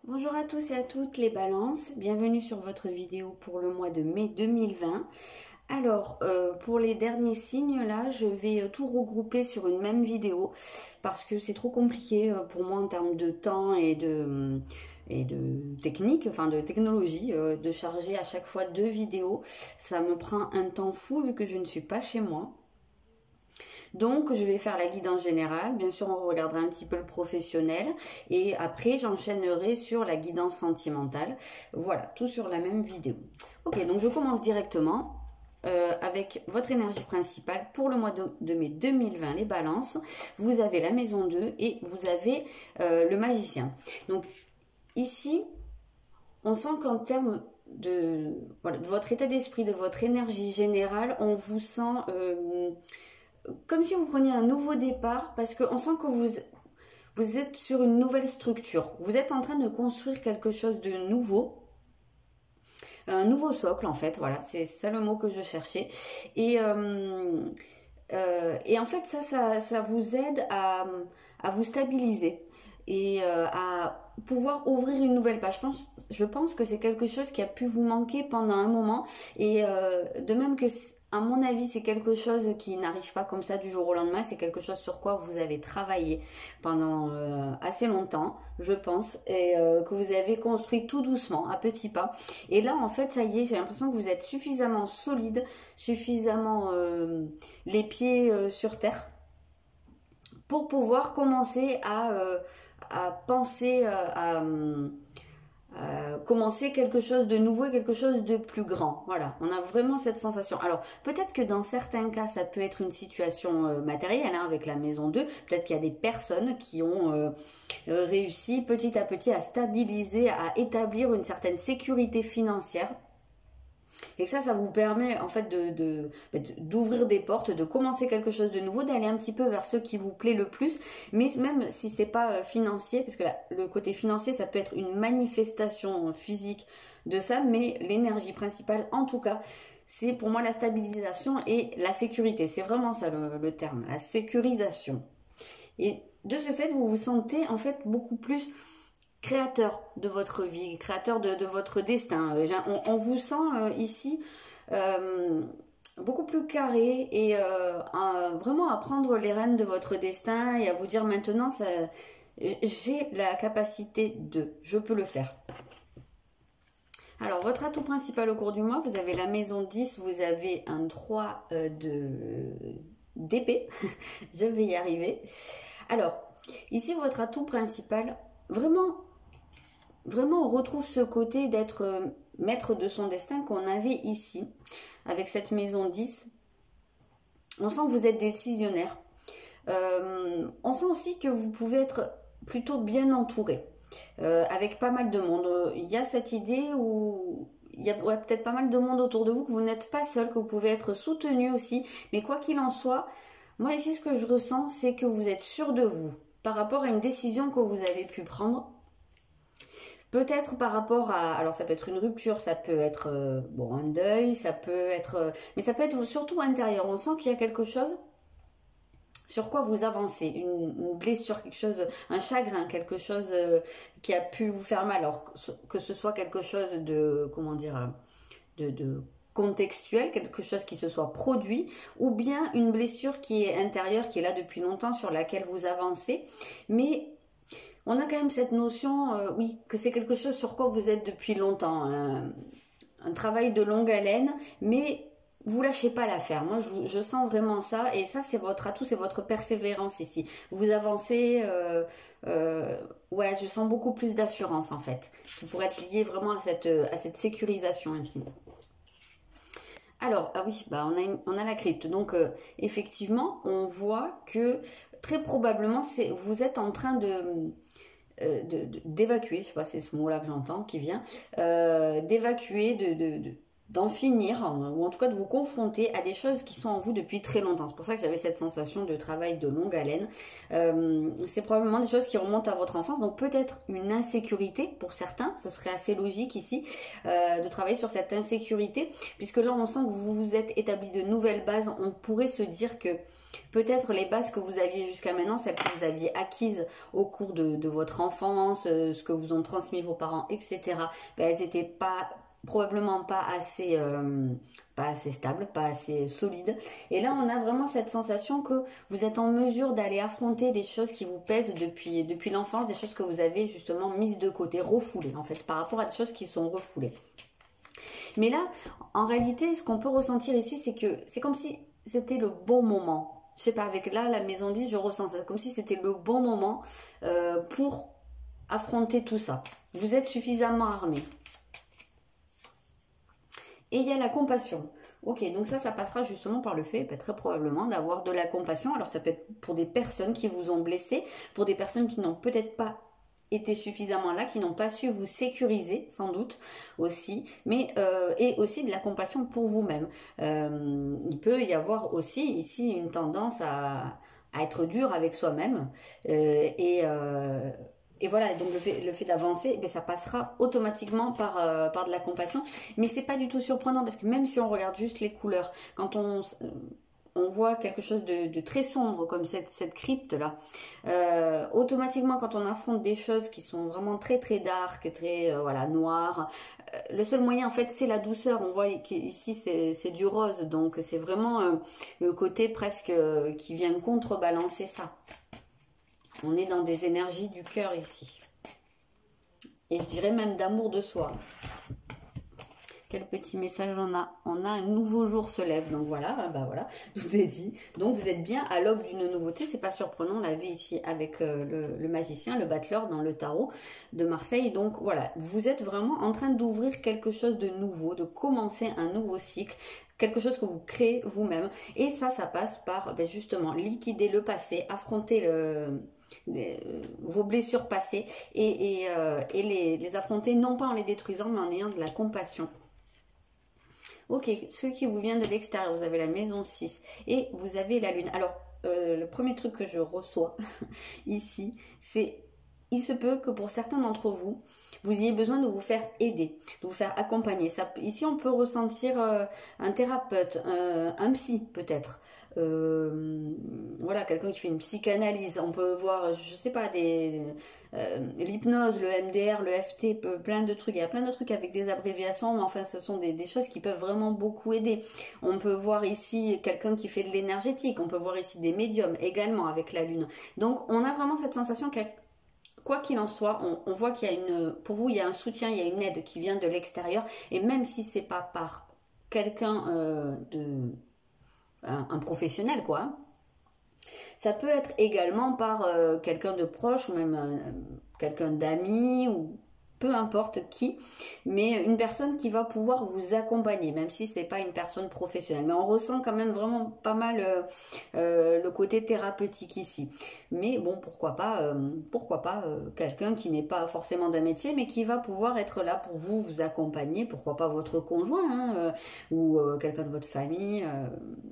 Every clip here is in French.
Bonjour à tous et à toutes les balances, bienvenue sur votre vidéo pour le mois de mai 2020. Alors, pour les derniers signes là, je vais tout regrouper sur une même vidéo parce que c'est trop compliqué pour moi en termes de temps et de technique, enfin de technologie, de charger à chaque fois 2 vidéos. Ça me prend un temps fou vu que je ne suis pas chez moi. Donc, je vais faire la guidance générale. Bien sûr, on regardera un petit peu le professionnel. Et après, j'enchaînerai sur la guidance sentimentale. Voilà, tout sur la même vidéo. Ok, donc je commence directement avec votre énergie principale pour le mois de mai 2020, les balances. Vous avez la maison 2 et vous avez le magicien. Donc, ici, on sent qu'en termes de votre état d'esprit, de votre énergie générale, on vous sent... comme si vous preniez un nouveau départ, parce qu'on sent que vous êtes sur une nouvelle structure. Vous êtes en train de construire quelque chose de nouveau. Un nouveau socle, en fait. Voilà, c'est ça le mot que je cherchais. Et en fait, ça vous aide à vous stabiliser et à pouvoir ouvrir une nouvelle page. Je pense que c'est quelque chose qui a pu vous manquer pendant un moment. Et de même que... à mon avis, c'est quelque chose qui n'arrive pas comme ça du jour au lendemain. C'est quelque chose sur quoi vous avez travaillé pendant assez longtemps, je pense, et que vous avez construit tout doucement, à petits pas. Et là, en fait, ça y est, j'ai l'impression que vous êtes suffisamment solide, suffisamment les pieds sur terre pour pouvoir commencer à penser commencer quelque chose de nouveau et quelque chose de plus grand. Voilà, on a vraiment cette sensation. Alors, peut-être que dans certains cas, ça peut être une situation matérielle, hein, avec la maison 2. Peut-être qu'il y a des personnes qui ont réussi petit à petit à stabiliser, à établir une certaine sécurité financière. Et que ça vous permet en fait d'ouvrir des portes, de commencer quelque chose de nouveau, d'aller un petit peu vers ce qui vous plaît le plus. Mais même si c'est pas financier, parce que là, le côté financier, ça peut être une manifestation physique de ça, mais l'énergie principale, en tout cas, c'est pour moi la stabilisation et la sécurité. C'est vraiment ça le terme, la sécurisation. Et de ce fait, vous vous sentez en fait beaucoup plus créateur de votre vie, créateur de votre destin. On vous sent ici beaucoup plus carré et vraiment à prendre les rênes de votre destin et à vous dire maintenant, j'ai la capacité je peux le faire. Alors, votre atout principal au cours du mois, vous avez la maison 10, vous avez un 3 d'épée. Je vais y arriver. Alors, ici, votre atout principal, vraiment, on retrouve ce côté d'être maître de son destin qu'on avait ici, avec cette maison 10. On sent que vous êtes décisionnaire. On sent aussi que vous pouvez être plutôt bien entouré, avec pas mal de monde. Il y a cette idée où il y a peut-être pas mal de monde autour de vous, que vous n'êtes pas seul, que vous pouvez être soutenu aussi. Mais quoi qu'il en soit, moi ici, ce que je ressens, c'est que vous êtes sûr de vous par rapport à une décision que vous avez pu prendre. Peut-être par rapport à... alors ça peut être une rupture, ça peut être un deuil, ça peut être... mais ça peut être surtout intérieur. On sent qu'il y a quelque chose sur quoi vous avancez. Une blessure, quelque chose, un chagrin, quelque chose qui a pu vous faire mal. Alors que ce soit quelque chose de... comment dire... de contextuel, quelque chose qui se soit produit, ou bien une blessure qui est intérieure, qui est là depuis longtemps, sur laquelle vous avancez. Mais... on a quand même cette notion, oui, que c'est quelque chose sur quoi vous êtes depuis longtemps. Un travail de longue haleine, mais vous lâchez pas l'affaire. Moi, je sens vraiment ça. Et ça, c'est votre atout, c'est votre persévérance ici. Vous avancez, ouais, je sens beaucoup plus d'assurance en fait, qui pourrait être liée vraiment à cette sécurisation ici. Alors, ah oui, bah on a la crypte. Donc, effectivement, on voit que très probablement, vous êtes en train d'évacuer, je sais pas, c'est ce mot-là que j'entends qui vient, d'évacuer, d'en finir, ou en tout cas de vous confronter à des choses qui sont en vous depuis très longtemps. C'est pour ça que j'avais cette sensation de travail de longue haleine. C'est probablement des choses qui remontent à votre enfance, donc peut-être une insécurité pour certains, ce serait assez logique ici, de travailler sur cette insécurité, puisque là on sent que vous vous êtes établi de nouvelles bases. On pourrait se dire que peut-être les bases que vous aviez jusqu'à maintenant, celles que vous aviez acquises au cours de votre enfance, ce que vous ont transmis vos parents, etc., ben, elles n'étaient probablement pas assez stable, pas assez solide. Et là, on a vraiment cette sensation que vous êtes en mesure d'aller affronter des choses qui vous pèsent depuis l'enfance, des choses que vous avez justement mises de côté, refoulées en fait, par rapport à des choses qui sont refoulées. Mais là, en réalité, ce qu'on peut ressentir ici, c'est que c'est comme si c'était le bon moment. Je sais pas, avec là, la maison 10, je ressens ça, comme si c'était le bon moment pour affronter tout ça. Vous êtes suffisamment armé. Et il y a la compassion. Ok, donc ça passera justement par le fait, très probablement, d'avoir de la compassion. Alors ça peut être pour des personnes qui vous ont blessé, pour des personnes qui n'ont peut-être pas été suffisamment là, qui n'ont pas su vous sécuriser, sans doute, aussi, mais et aussi de la compassion pour vous-même. Il peut y avoir aussi ici une tendance à être dur avec soi-même et voilà, donc le fait d'avancer, ça passera automatiquement par de la compassion. Mais c'est pas du tout surprenant parce que même si on regarde juste les couleurs, quand on voit quelque chose de très sombre comme cette crypte là, automatiquement quand on affronte des choses qui sont vraiment très très dark, très voilà, noires, le seul moyen en fait c'est la douceur. On voit qu'ici c'est du rose, donc c'est vraiment le côté presque qui vient contrebalancer ça. On est dans des énergies du cœur ici. Et je dirais même d'amour de soi. Quel petit message on a? On a un nouveau jour se lève. Donc voilà, voilà, je vous ai dit. Donc vous êtes bien à l'aube d'une nouveauté. C'est pas surprenant, on l'avait ici avec le magicien, le battleur dans le tarot de Marseille. Donc voilà, vous êtes vraiment en train d'ouvrir quelque chose de nouveau, de commencer un nouveau cycle. Quelque chose que vous créez vous-même. Et ça passe par justement liquider le passé, affronter vos blessures passées et les affronter non pas en les détruisant mais en ayant de la compassion. Ok, ce qui vous vient de l'extérieur, vous avez la maison 6 et vous avez la lune. Alors, le premier truc que je reçois ici, c'est il se peut que pour certains d'entre vous, vous ayez besoin de vous faire aider, de vous faire accompagner. Ici, on peut ressentir un thérapeute, un psy peut-être. Voilà, quelqu'un qui fait une psychanalyse. On peut voir, je sais pas, l'hypnose, le MDR, le FT, plein de trucs. Il y a plein de trucs avec des abréviations, mais enfin, ce sont des choses qui peuvent vraiment beaucoup aider. On peut voir ici quelqu'un qui fait de l'énergétique. On peut voir ici des médiums également avec la lune. Donc, on a vraiment cette sensation qu'il y a, quoi qu'il en soit, on voit qu'il y a pour vous, il y a un soutien, il y a une aide qui vient de l'extérieur. Et même si c'est pas par quelqu'un un professionnel, quoi, ça peut être également par quelqu'un de proche ou même quelqu'un d'ami ou peu importe qui, mais une personne qui va pouvoir vous accompagner, même si c'est pas une personne professionnelle. Mais on ressent quand même vraiment pas mal le côté thérapeutique ici. Mais bon, pourquoi pas quelqu'un qui n'est pas forcément d'un métier, mais qui va pouvoir être là pour vous accompagner. Pourquoi pas votre conjoint ou quelqu'un de votre famille,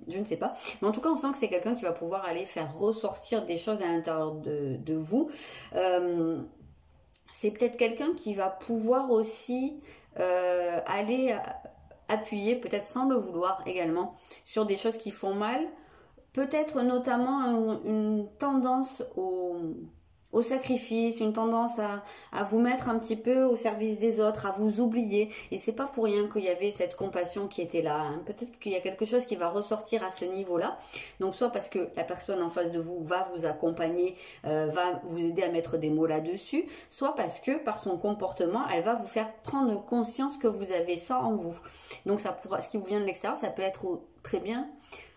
je ne sais pas. Mais en tout cas, on sent que c'est quelqu'un qui va pouvoir aller faire ressortir des choses à l'intérieur de vous. C'est peut-être quelqu'un qui va pouvoir aussi aller appuyer, peut-être sans le vouloir également, sur des choses qui font mal. Peut-être notamment une tendance au sacrifice, une tendance à vous mettre un petit peu au service des autres, à vous oublier. Et c'est pas pour rien qu'il y avait cette compassion qui était là. Hein. Peut-être qu'il y a quelque chose qui va ressortir à ce niveau-là. Donc soit parce que la personne en face de vous va vous accompagner, va vous aider à mettre des mots là-dessus, soit parce que par son comportement, elle va vous faire prendre conscience que vous avez ça en vous. Donc ça pourra, ce qui vous vient de l'extérieur, ça peut être très bien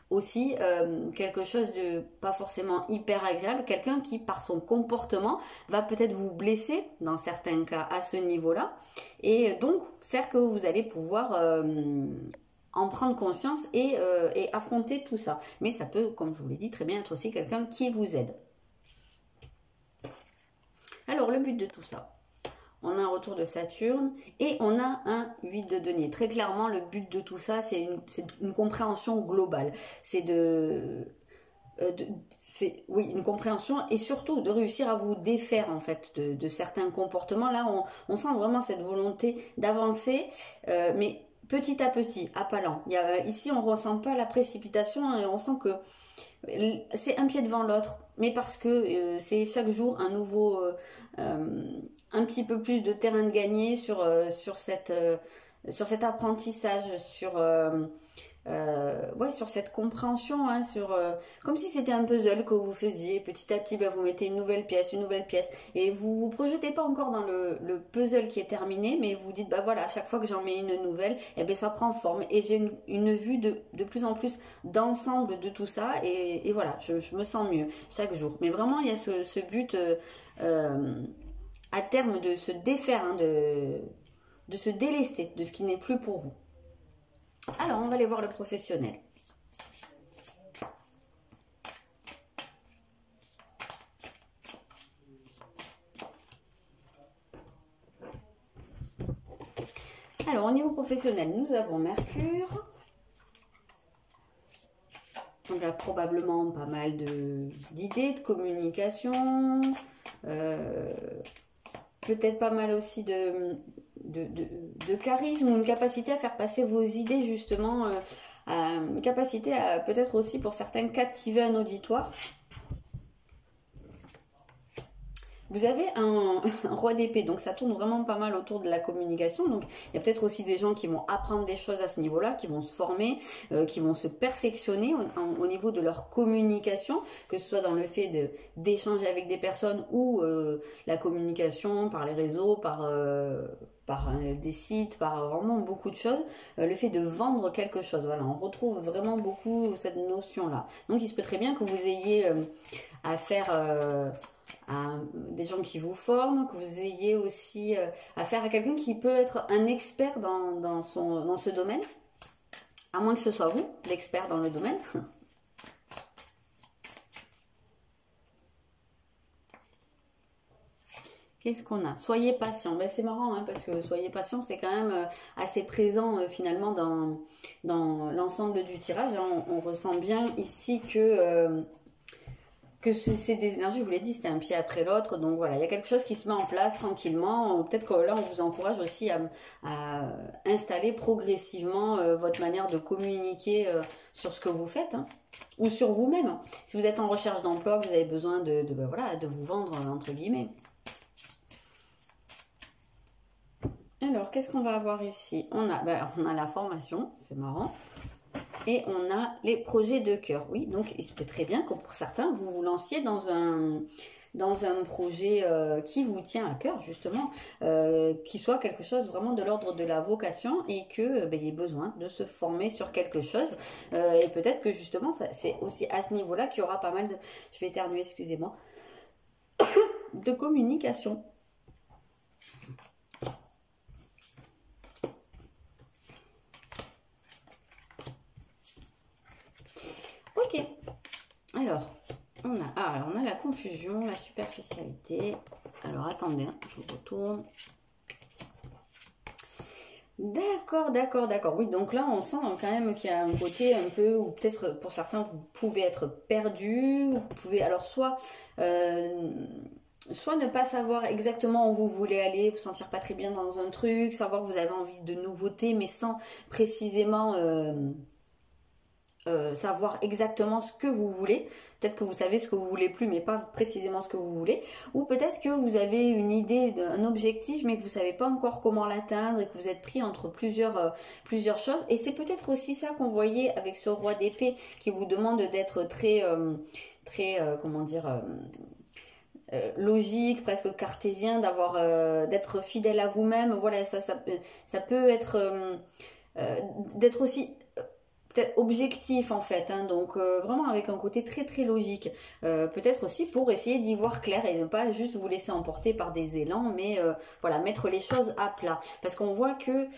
aussi quelque chose de pas forcément hyper agréable, quelqu'un qui par son comportement va peut-être vous blesser dans certains cas à ce niveau-là et donc faire que vous allez pouvoir en prendre conscience et affronter tout ça. Mais ça peut, comme je vous l'ai dit, très bien être aussi quelqu'un qui vous aide. Alors le but de tout ça, on a un retour de Saturne et on a un 8 de denier. Très clairement, le but de tout ça, c'est une compréhension globale. C'est oui, une compréhension et surtout de réussir à vous défaire en fait de certains comportements. Là, on sent vraiment cette volonté d'avancer, mais petit à petit, à pas lent. Ici, on ressent pas la précipitation et on sent que c'est un pied devant l'autre, mais parce que c'est chaque jour un nouveau, un petit peu plus de terrain de gagner sur cet apprentissage, ouais, sur cette compréhension, hein, comme si c'était un puzzle que vous faisiez. Petit à petit, vous mettez une nouvelle pièce, et vous vous projetez pas encore dans le puzzle qui est terminé, mais vous dites, voilà, à chaque fois que j'en mets une nouvelle, ça prend forme, et j'ai une vue de plus en plus d'ensemble de tout ça, et voilà, je me sens mieux chaque jour. Mais vraiment, il y a ce but à terme de se défaire, hein, de se délester de ce qui n'est plus pour vous. Alors, on va aller voir le professionnel. Alors, au niveau professionnel, nous avons Mercure. Donc là, probablement pas mal d'idées, de communication. Peut-être pas mal aussi de charisme, ou une capacité à faire passer vos idées justement, une capacité à peut-être aussi pour certains captiver un auditoire. Vous avez un roi d'épée, donc ça tourne vraiment pas mal autour de la communication. Donc il y a peut-être aussi des gens qui vont apprendre des choses à ce niveau-là, qui vont se former, qui vont se perfectionner au niveau de leur communication, que ce soit dans le fait d'échanger avec des personnes ou la communication par les réseaux, par des sites, par vraiment beaucoup de choses, le fait de vendre quelque chose. Voilà, on retrouve vraiment beaucoup cette notion-là. Donc il se peut très bien que vous ayez affaire à des gens qui vous forment, que vous ayez aussi affaire à quelqu'un qui peut être un expert dans ce domaine, à moins que ce soit vous, l'expert dans le domaine. Qu'est-ce qu'on a? Soyez patient. C'est marrant, hein, parce que soyez patient, c'est quand même assez présent finalement dans l'ensemble du tirage. On ressent bien ici que c'est des énergies, je vous l'ai dit, c'était un pied après l'autre. Donc voilà, il y a quelque chose qui se met en place tranquillement. Peut-être que là, on vous encourage aussi à installer progressivement votre manière de communiquer sur ce que vous faites, hein, ou sur vous-même. Si vous êtes en recherche d'emploi, que vous avez besoin de vous vendre, entre guillemets. Alors, qu'est-ce qu'on va avoir ici? On a la formation, c'est marrant. Et on a les projets de cœur. Oui, donc il se peut très bien que pour certains, vous vous lanciez dans un projet qui vous tient à cœur, justement, qui soit quelque chose vraiment de l'ordre de la vocation, et que il y ait besoin de se former sur quelque chose. Et peut-être que justement, c'est aussi à ce niveau-là qu'il y aura pas mal de... Je vais éternuer, excusez-moi. De communication. Ok, alors on a la confusion, la superficialité. Alors attendez, hein, je vous retourne. D'accord. Oui, donc là on sent quand même qu'il y a un côté un peu, ou peut-être pour certains vous pouvez être perdu, vous pouvez alors soit ne pas savoir exactement où vous voulez aller, vous sentir pas très bien dans un truc, savoir que vous avez envie de nouveautés, mais sans précisément savoir exactement ce que vous voulez. Peut-être que vous savez ce que vous voulez plus, mais pas précisément ce que vous voulez. Ou peut-être que vous avez une idée d'un objectif, mais que vous savez pas encore comment l'atteindre, et que vous êtes pris entre plusieurs choses. Et c'est peut-être aussi ça qu'on voyait avec ce roi d'épée, qui vous demande d'être très comment dire, logique, presque cartésien, d'être fidèle à vous-même. Voilà, ça peut être d'être aussi peut-être objectif en fait, hein, donc vraiment avec un côté très logique, peut-être aussi pour essayer d'y voir clair et ne pas juste vous laisser emporter par des élans, mais voilà, mettre les choses à plat, parce qu'on voit que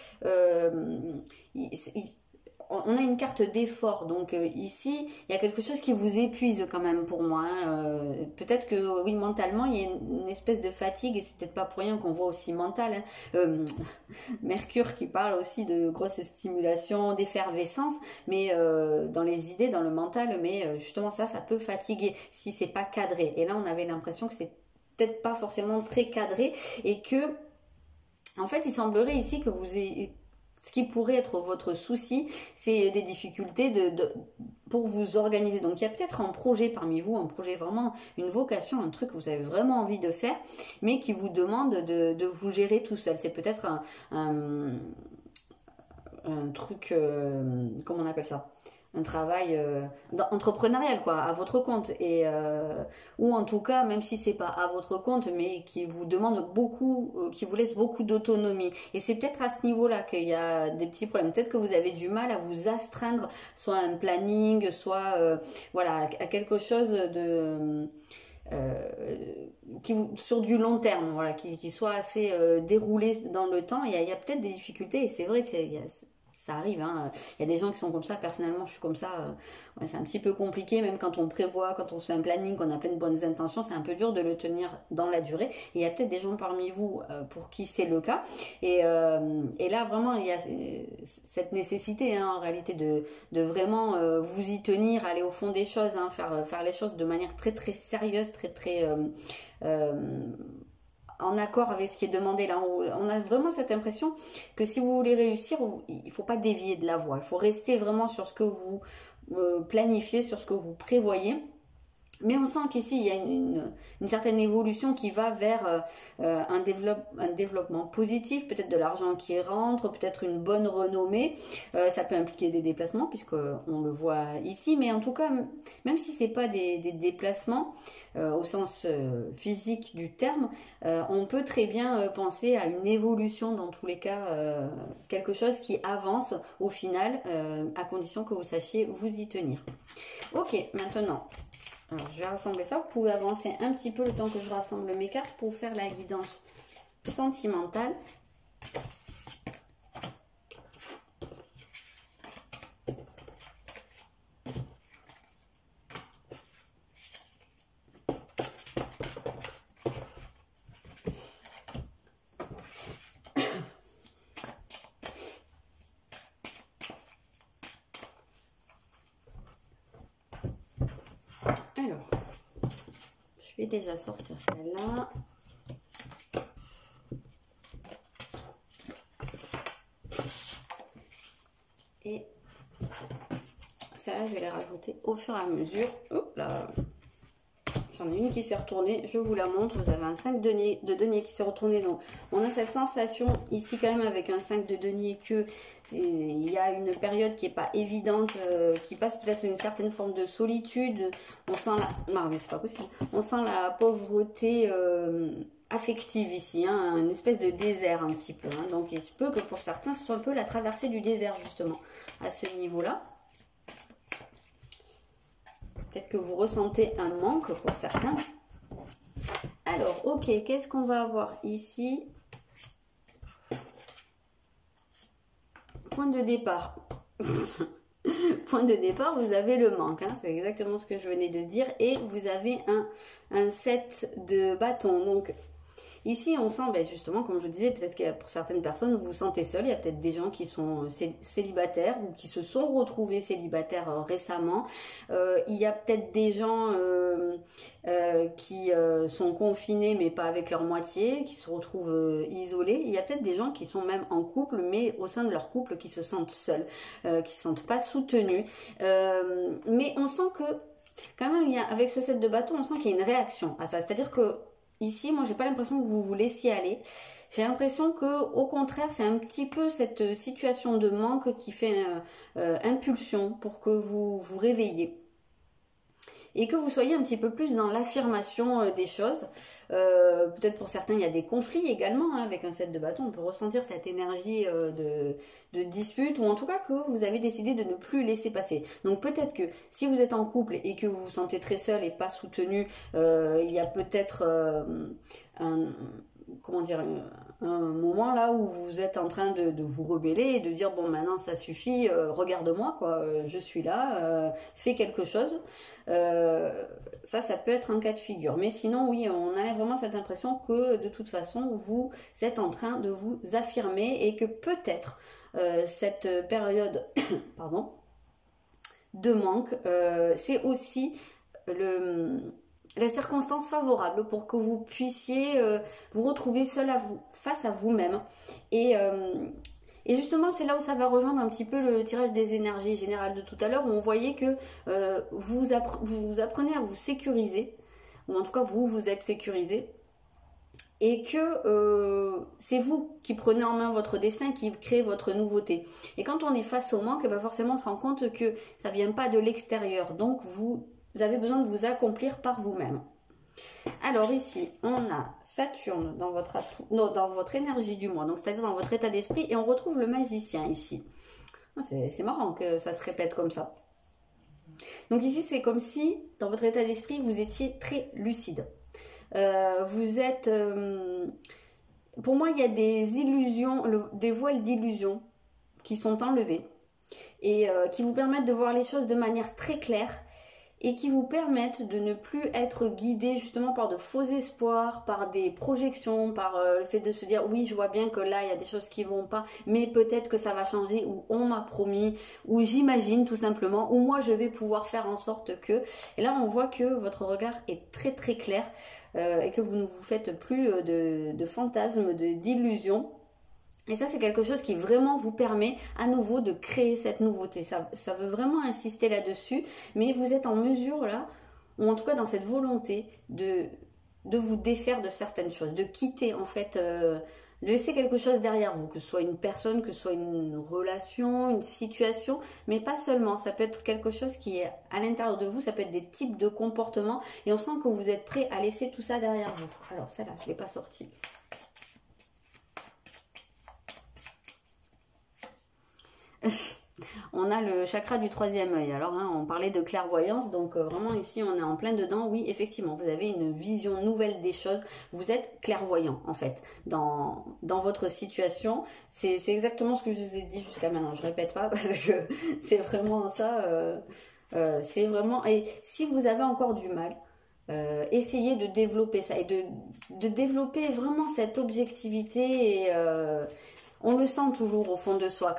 on a une carte d'effort, donc ici, il y a quelque chose qui vous épuise quand même pour moi. Hein. Peut-être que, oui, mentalement, il y a une espèce de fatigue, et c'est peut-être pas pour rien qu'on voit aussi mental. Hein. Mercure qui parle aussi de grosse stimulation, d'effervescence, mais dans les idées, dans le mental, mais justement ça peut fatiguer si c'est pas cadré. Et là, on avait l'impression que c'est peut-être pas forcément très cadré, et que, en fait, il semblerait ici que vous ayez... Ce qui pourrait être votre souci, c'est des difficultés pour vous organiser. Donc il y a peut-être un projet parmi vous, un projet vraiment, une vocation, un truc que vous avez vraiment envie de faire, mais qui vous demande de vous gérer tout seul. C'est peut-être un truc, comment on appelle ça ? Un travail entrepreneurial, quoi, à votre compte, et ou en tout cas, même si c'est pas à votre compte, mais qui vous demande beaucoup, qui vous laisse beaucoup d'autonomie. Et c'est peut-être à ce niveau-là qu'il y a des petits problèmes. Peut-être que vous avez du mal à vous astreindre, soit à un planning, soit voilà, à quelque chose de sur du long terme, voilà, qui soit assez déroulé dans le temps. Il y a peut-être des difficultés, et c'est vrai que ça arrive, hein. Il y a des gens qui sont comme ça, personnellement je suis comme ça, ouais, c'est un petit peu compliqué, même quand on prévoit, quand on se fait un planning, qu'on a plein de bonnes intentions, c'est un peu dur de le tenir dans la durée. Et il y a peut-être des gens parmi vous pour qui c'est le cas, et là vraiment il y a cette nécessité, hein, en réalité de vraiment vous y tenir, aller au fond des choses, hein, faire les choses de manière très très sérieuse, très très en accord avec ce qui est demandé. Là, on a vraiment cette impression que si vous voulez réussir, il ne faut pas dévier de la voie. Il faut rester vraiment sur ce que vous planifiez, sur ce que vous prévoyez. Mais on sent qu'ici, il y a une certaine évolution qui va vers un développement positif, peut-être de l'argent qui rentre, peut-être une bonne renommée. Ça peut impliquer des déplacements, puisqu'on le voit ici. Mais en tout cas, même si ce n'est pas des déplacements au sens physique du terme, on peut très bien penser à une évolution, dans tous les cas, quelque chose qui avance au final, à condition que vous sachiez vous y tenir. Ok, maintenant... Alors, je vais rassembler ça. Vous pouvez avancer un petit peu le temps que je rassemble mes cartes pour faire la guidance sentimentale. Alors, je vais déjà sortir celle-là. Et celle-là, je vais les rajouter au fur et à mesure. Hop là. J'en ai une qui s'est retournée, je vous la montre. Vous avez un 5 de denier qui s'est retourné. Donc, on a cette sensation ici quand même avec un 5 de denier que il y a une période qui n'est pas évidente, qui passe peut-être une certaine forme de solitude. On sent la... Non, mais c'est pas possible. On sent la pauvreté affective ici, hein, une espèce de désert un petit peu. Hein. Donc, il se peut que pour certains, ce soit un peu la traversée du désert justement à ce niveau-là. Peut-être que vous ressentez un manque pour certains. Alors, ok, qu'est-ce qu'on va avoir ici? Point de départ. Point de départ, vous avez le manque. Hein, c'est exactement ce que je venais de dire. Et vous avez un 7 de bâton. Donc, ici, on sent, ben justement, comme je vous disais, peut-être que pour certaines personnes, vous vous sentez seul. Il y a peut-être des gens qui sont célibataires ou qui se sont retrouvés célibataires récemment. Il y a peut-être des gens qui sont confinés, mais pas avec leur moitié, qui se retrouvent isolés. Il y a peut-être des gens qui sont même en couple, mais au sein de leur couple, qui se sentent seuls, qui ne se sentent pas soutenus. Mais on sent que, quand même, avec ce set de bâton, on sent qu'il y a une réaction à ça. C'est-à-dire que ici, moi, j'ai pas l'impression que vous vous laissiez aller. J'ai l'impression que, au contraire, c'est un petit peu cette situation de manque qui fait impulsion pour que vous vous réveillez. Et que vous soyez un petit peu plus dans l'affirmation des choses. Peut-être pour certains, il y a des conflits également, hein, avec un set de bâton. On peut ressentir cette énergie de dispute, ou en tout cas que vous avez décidé de ne plus laisser passer. Donc peut-être que si vous êtes en couple et que vous vous sentez très seul et pas soutenu, il y a peut-être comment dire, un moment là où vous êtes en train de vous rebeller et de dire bon maintenant ça suffit, regarde-moi quoi, je suis là, fais quelque chose. Ça peut être un cas de figure. Mais sinon oui, on a vraiment cette impression que de toute façon vous êtes en train de vous affirmer et que peut-être cette période pardon, de manque, c'est aussi la circonstance favorable pour que vous puissiez vous retrouver seul face à vous-même. Et justement, c'est là où ça va rejoindre un petit peu le tirage des énergies générales de tout à l'heure, où on voyait que vous apprenez à vous sécuriser, ou en tout cas vous êtes sécurisé, et que c'est vous qui prenez en main votre destin, qui créez votre nouveauté. Et quand on est face au manque, ben forcément on se rend compte que ça ne vient pas de l'extérieur, donc vous avez besoin de vous accomplir par vous-même. Alors ici, on a Saturne dans votre énergie du mois, donc c'est-à-dire dans votre état d'esprit, et on retrouve le magicien ici. C'est marrant que ça se répète comme ça. Donc ici, c'est comme si, dans votre état d'esprit, vous étiez très lucide. Vous êtes... pour moi, il y a des illusions, des voiles d'illusions qui sont enlevés et qui vous permettent de voir les choses de manière très claire et qui vous permettent de ne plus être guidé justement par de faux espoirs, par des projections, par le fait de se dire oui je vois bien que là il y a des choses qui vont pas, mais peut-être que ça va changer, ou on m'a promis, ou j'imagine tout simplement, ou moi je vais pouvoir faire en sorte que... Et là on voit que votre regard est très très clair et que vous ne vous faites plus de fantasmes, d'illusions. Et ça, c'est quelque chose qui vraiment vous permet à nouveau de créer cette nouveauté. Ça veut vraiment insister là-dessus, mais vous êtes en mesure là, ou en tout cas dans cette volonté de vous défaire de certaines choses, de quitter en fait, de laisser quelque chose derrière vous, que ce soit une personne, que ce soit une relation, une situation, mais pas seulement. Ça peut être quelque chose qui est à l'intérieur de vous, ça peut être des types de comportements, et on sent que vous êtes prêt à laisser tout ça derrière vous. Alors celle-là, je ne l'ai pas sortie. On a le chakra du troisième œil. Alors, on parlait de clairvoyance, donc vraiment ici, on est en plein dedans. Oui, effectivement, vous avez une vision nouvelle des choses. Vous êtes clairvoyant, en fait, dans votre situation. C'est exactement ce que je vous ai dit jusqu'à maintenant. Je répète pas parce que c'est vraiment ça. C'est vraiment... Et si vous avez encore du mal, essayez de développer ça et de développer vraiment cette objectivité et... on le sent toujours au fond de soi,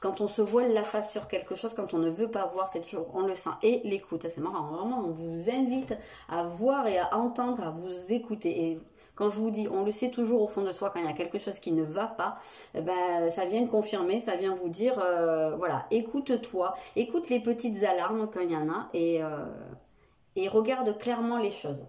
quand on se voile la face sur quelque chose, quand on ne veut pas voir, c'est toujours, on le sent. Et l'écoute, c'est marrant, vraiment, on vous invite à voir et à entendre, à vous écouter. Et quand je vous dis, on le sait toujours au fond de soi, quand il y a quelque chose qui ne va pas, ben, ça vient confirmer, ça vient vous dire, voilà, écoute-toi, écoute les petites alarmes quand il y en a, et regarde clairement les choses.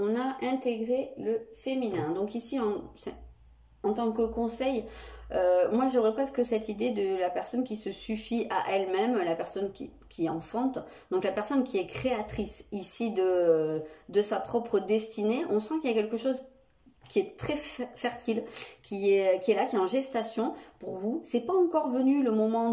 On a intégré le féminin. Donc ici, en tant que conseil, moi j'aurais presque cette idée de la personne qui se suffit à elle-même, la personne qui enfante, donc la personne qui est créatrice ici de sa propre destinée. On sent qu'il y a quelque chose qui est très fertile, qui est là, qui est en gestation pour vous. C'est pas encore venu le moment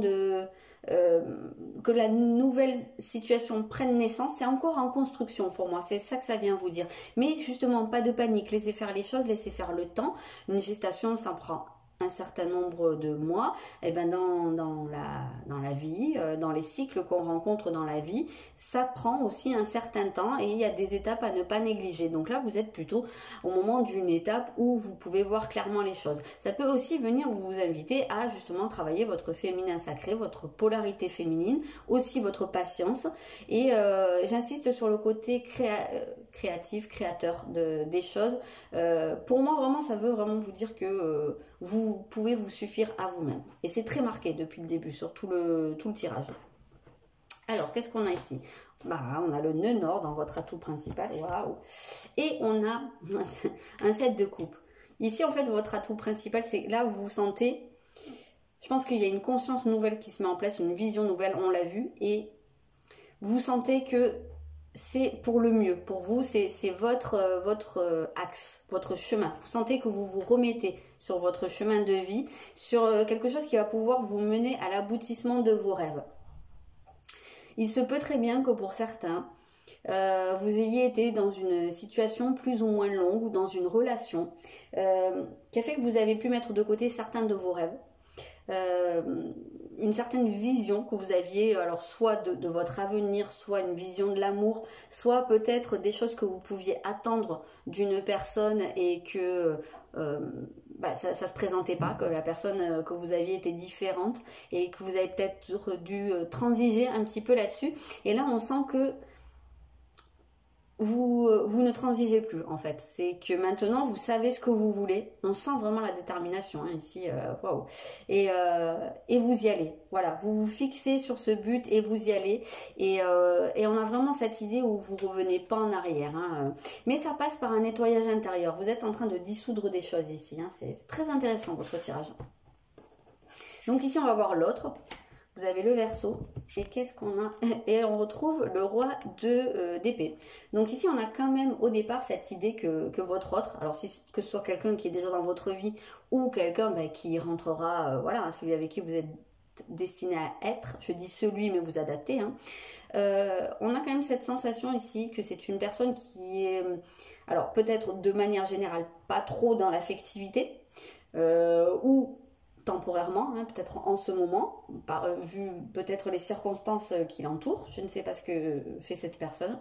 que la nouvelle situation prenne naissance, c'est encore en construction pour moi, c'est ça que ça vient vous dire. Mais justement, pas de panique, laissez faire les choses, laissez faire le temps. Une gestation, ça prend un certain nombre de mois. Et ben dans la vie, dans les cycles qu'on rencontre dans la vie, ça prend aussi un certain temps et il y a des étapes à ne pas négliger. Donc là, vous êtes plutôt au moment d'une étape où vous pouvez voir clairement les choses. Ça peut aussi venir vous inviter à justement travailler votre féminin sacré, votre polarité féminine, aussi votre patience. Et j'insiste sur le côté créatif, créateur des choses. Pour moi, vraiment, ça veut vraiment vous dire que vous pouvez vous suffire à vous-même. Et c'est très marqué depuis le début, sur tout le tirage. Alors, qu'est-ce qu'on a ici? Bah, on a le nœud nord dans votre atout principal. Waouh! Et on a un 7 de coupe. Ici, en fait, votre atout principal, c'est là où vous vous sentez... Je pense qu'il y a une conscience nouvelle qui se met en place, une vision nouvelle, on l'a vu. Et vous sentez que c'est pour le mieux. Pour vous, c'est votre axe, votre chemin. Vous sentez que vous vous remettez sur votre chemin de vie, sur quelque chose qui va pouvoir vous mener à l'aboutissement de vos rêves. Il se peut très bien que pour certains, vous ayez été dans une situation plus ou moins longue ou dans une relation qui a fait que vous avez pu mettre de côté certains de vos rêves. Une certaine vision que vous aviez, alors soit de votre avenir, soit une vision de l'amour, soit peut-être des choses que vous pouviez attendre d'une personne et que ça se présentait pas, que la personne que vous aviez était différente et que vous avez peut-être dû transiger un petit peu là-dessus. Et là, on sent que vous ne transigez plus en fait. C'est que maintenant vous savez ce que vous voulez. On sent vraiment la détermination hein, ici. Waouh. Et vous y allez. Voilà, vous vous fixez sur ce but et vous y allez. Et on a vraiment cette idée où vous revenez pas en arrière. Hein. Mais ça passe par un nettoyage intérieur. Vous êtes en train de dissoudre des choses ici. Hein. C'est très intéressant votre tirage. Donc ici on va voir l'autre. Vous avez le Verseau, et qu'est-ce qu'on a? Et on retrouve le roi d'épée. Donc ici, on a quand même au départ cette idée que votre autre, alors que ce soit quelqu'un qui est déjà dans votre vie ou quelqu'un qui rentrera, voilà, celui avec qui vous êtes destiné à être, je dis celui mais vous adaptez, hein. On a quand même cette sensation ici que c'est une personne qui est, alors peut-être de manière générale, pas trop dans l'affectivité, ou temporairement, hein, peut-être en ce moment, vu peut-être les circonstances qui l'entourent. Je ne sais pas ce que fait cette personne.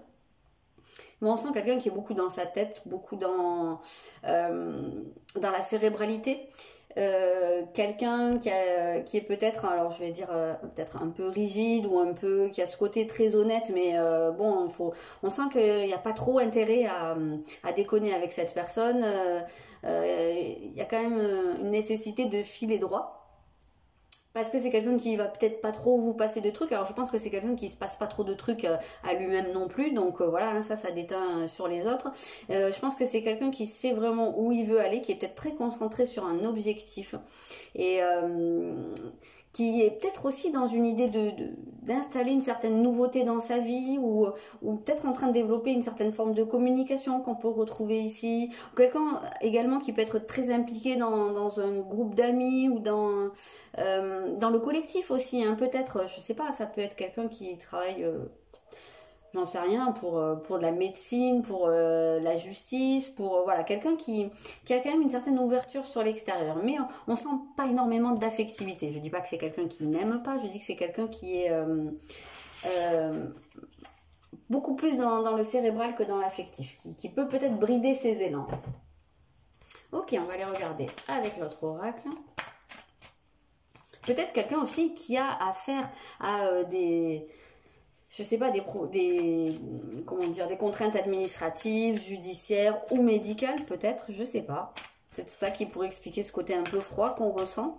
Mais on sent quelqu'un qui est beaucoup dans sa tête, beaucoup dans la cérébralité. Quelqu'un qui est peut-être, alors je vais dire peut-être un peu rigide ou un peu qui a ce côté très honnête, mais bon, on sent qu'il n'y a pas trop intérêt à déconner avec cette personne. Il y a quand même une nécessité de filer droit. Parce que c'est quelqu'un qui va peut-être pas trop vous passer de trucs. Alors je pense que c'est quelqu'un qui se passe pas trop de trucs à lui-même non plus. Donc voilà, hein, ça déteint sur les autres. Je pense que c'est quelqu'un qui sait vraiment où il veut aller, qui est peut-être très concentré sur un objectif. Et qui est peut-être aussi dans une idée d'installer une certaine nouveauté dans sa vie ou peut-être en train de développer une certaine forme de communication qu'on peut retrouver ici. Quelqu'un également qui peut être très impliqué dans un groupe d'amis ou dans le collectif aussi. Hein. Peut-être, je sais pas, ça peut être quelqu'un qui travaille... j'en sais rien, pour de la médecine, pour la justice, pour voilà, quelqu'un qui a quand même une certaine ouverture sur l'extérieur. Mais on sent pas énormément d'affectivité. Je dis pas que c'est quelqu'un qui n'aime pas, je dis que c'est quelqu'un qui est beaucoup plus dans le cérébral que dans l'affectif, qui peut peut-être brider ses élans. Ok, on va les regarder avec l'autre oracle. Peut-être quelqu'un aussi qui a affaire à je sais pas, comment dire, des contraintes administratives, judiciaires ou médicales peut-être, je sais pas. C'est ça qui pourrait expliquer ce côté un peu froid qu'on ressent.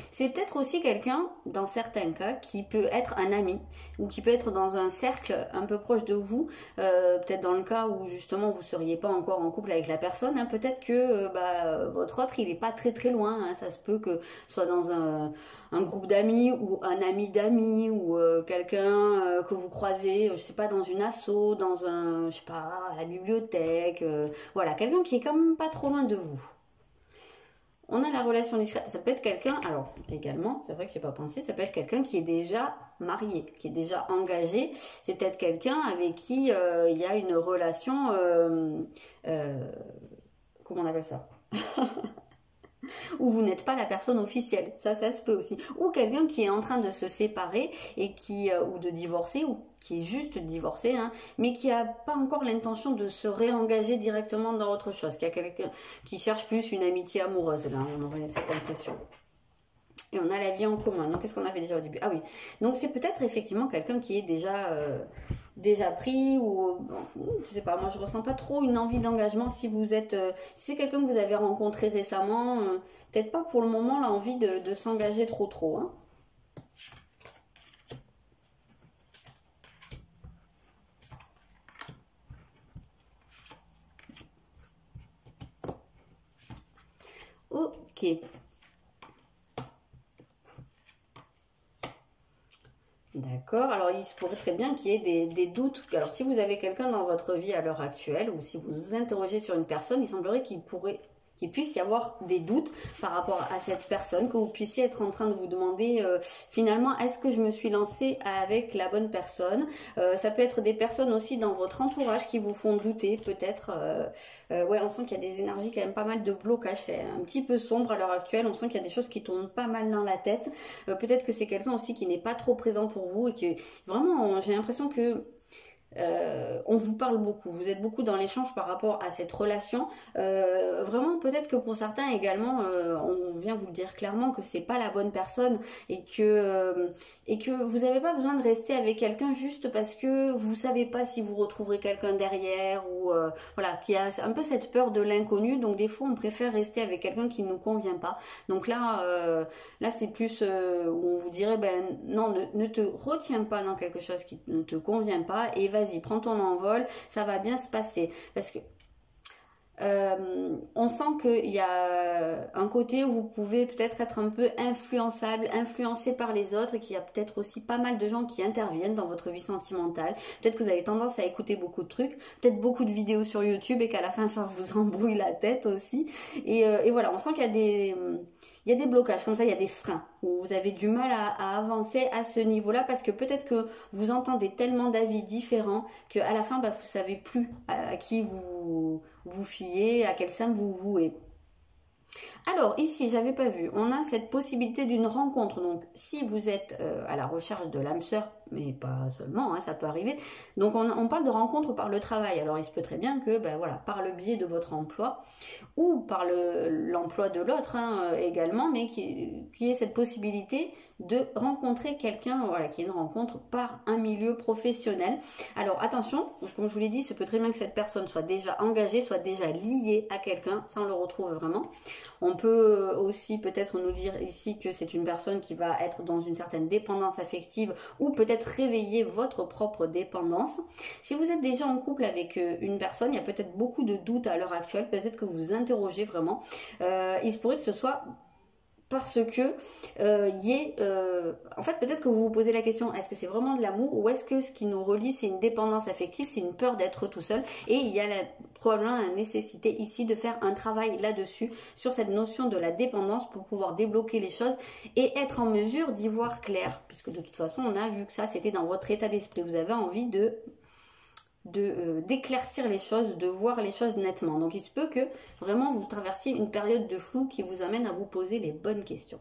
C'est peut-être aussi quelqu'un, dans certains cas, qui peut être un ami ou qui peut être dans un cercle un peu proche de vous. Peut-être dans le cas où justement vous ne seriez pas encore en couple avec la personne. Hein, peut-être que votre autre, il n'est pas très très loin. Hein, ça se peut que ce soit dans un groupe d'amis ou un ami d'amis ou quelqu'un que vous croisez, je sais pas, dans une asso, dans je sais pas, à la bibliothèque. Voilà, quelqu'un qui est quand même pas trop loin de vous. On a la relation discrète, ça peut être quelqu'un, alors également, c'est vrai que je n'ai pas pensé, ça peut être quelqu'un qui est déjà marié, qui est déjà engagé. C'est peut-être quelqu'un avec qui il y a une relation, comment on appelle ça? Où vous n'êtes pas la personne officielle, ça se peut aussi. Ou quelqu'un qui est en train de se séparer et ou de divorcer, ou qui est juste divorcé, hein, mais qui n'a pas encore l'intention de se réengager directement dans autre chose, qui a quelqu'un qui cherche plus une amitié amoureuse, là, on aurait cette impression. Et on a la vie en commun. Donc, qu'est-ce qu'on avait déjà au début? Ah oui. Donc, c'est peut-être effectivement quelqu'un qui est déjà pris ou... je sais pas, moi, je ressens pas trop une envie d'engagement. Si vous êtes... si c'est quelqu'un que vous avez rencontré récemment, peut-être pas pour le moment l'envie de s'engager trop. Hein. Ok. D'accord, alors il se pourrait très bien qu'il y ait des doutes. Alors si vous avez quelqu'un dans votre vie à l'heure actuelle, ou si vous vous interrogez sur une personne, il semblerait qu'il puisse y avoir des doutes par rapport à cette personne, que vous puissiez être en train de vous demander finalement, est-ce que je me suis lancée avec la bonne personne? Ça peut être des personnes aussi dans votre entourage qui vous font douter, peut-être. Ouais, on sent qu'il y a des énergies quand même pas mal de blocage, c'est un petit peu sombre à l'heure actuelle, on sent qu'il y a des choses qui tournent pas mal dans la tête. Peut-être que c'est quelqu'un aussi qui n'est pas trop présent pour vous et que vraiment, j'ai l'impression que on vous parle beaucoup, vous êtes beaucoup dans l'échange par rapport à cette relation. Vraiment, peut-être que pour certains également, on vient vous le dire clairement que c'est pas la bonne personne et que vous n'avez pas besoin de rester avec quelqu'un juste parce que vous savez pas si vous retrouverez quelqu'un derrière ou voilà, qui a un peu cette peur de l'inconnu. Donc des fois, on préfère rester avec quelqu'un qui ne nous convient pas. Donc là, c'est plus où on vous dirait ben non, ne te retiens pas dans quelque chose qui ne te convient pas et vas-y, prends ton envol, ça va bien se passer. Parce que on sent qu'il y a un côté où vous pouvez peut-être être un peu influençable, influencé par les autres, et qu'il y a peut-être aussi pas mal de gens qui interviennent dans votre vie sentimentale. Peut-être que vous avez tendance à écouter beaucoup de trucs, peut-être beaucoup de vidéos sur YouTube et qu'à la fin ça vous embrouille la tête aussi. Et voilà, on sent qu'il y a des blocages comme ça, il y a des freins où vous avez du mal à avancer à ce niveau-là parce que peut-être que vous entendez tellement d'avis différents qu'à la fin, bah, vous savez plus à qui vous fiez, à quel sein vous vouez. Alors ici, j'avais pas vu, on a cette possibilité d'une rencontre. Donc si vous êtes à la recherche de l'âme sœur, mais pas seulement, hein, ça peut arriver. Donc on parle de rencontre par le travail. Alors il se peut très bien que ben, voilà, par le biais de votre emploi ou par l'emploi de l'autre hein, également, mais qui ait cette possibilité de rencontrer quelqu'un, voilà, qui est une rencontre par un milieu professionnel. Alors attention, comme je vous l'ai dit, il se peut très bien que cette personne soit déjà engagée, soit déjà liée à quelqu'un, ça on le retrouve vraiment. On peut aussi peut-être nous dire ici que c'est une personne qui va être dans une certaine dépendance affective ou peut-être réveiller votre propre dépendance. Si vous êtes déjà en couple avec une personne, il y a peut-être beaucoup de doutes à l'heure actuelle, peut-être que vous vous interrogez vraiment. Il se pourrait que ce soit parce que en fait peut-être que vous vous posez la question, est-ce que c'est vraiment de l'amour ou est-ce que ce qui nous relie c'est une dépendance affective, c'est une peur d'être tout seul, et il y a probablement la nécessité ici de faire un travail là-dessus sur cette notion de la dépendance pour pouvoir débloquer les choses et être en mesure d'y voir clair, puisque de toute façon on a vu que ça c'était dans votre état d'esprit, vous avez envie d'éclaircir les choses, de voir les choses nettement. Donc il se peut que vraiment vous traversiez une période de flou qui vous amène à vous poser les bonnes questions.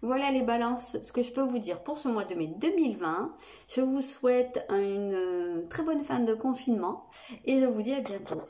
Voilà les balances, ce que je peux vous dire pour ce mois de mai 2020. Je vous souhaite une très bonne fin de confinement et je vous dis à bientôt.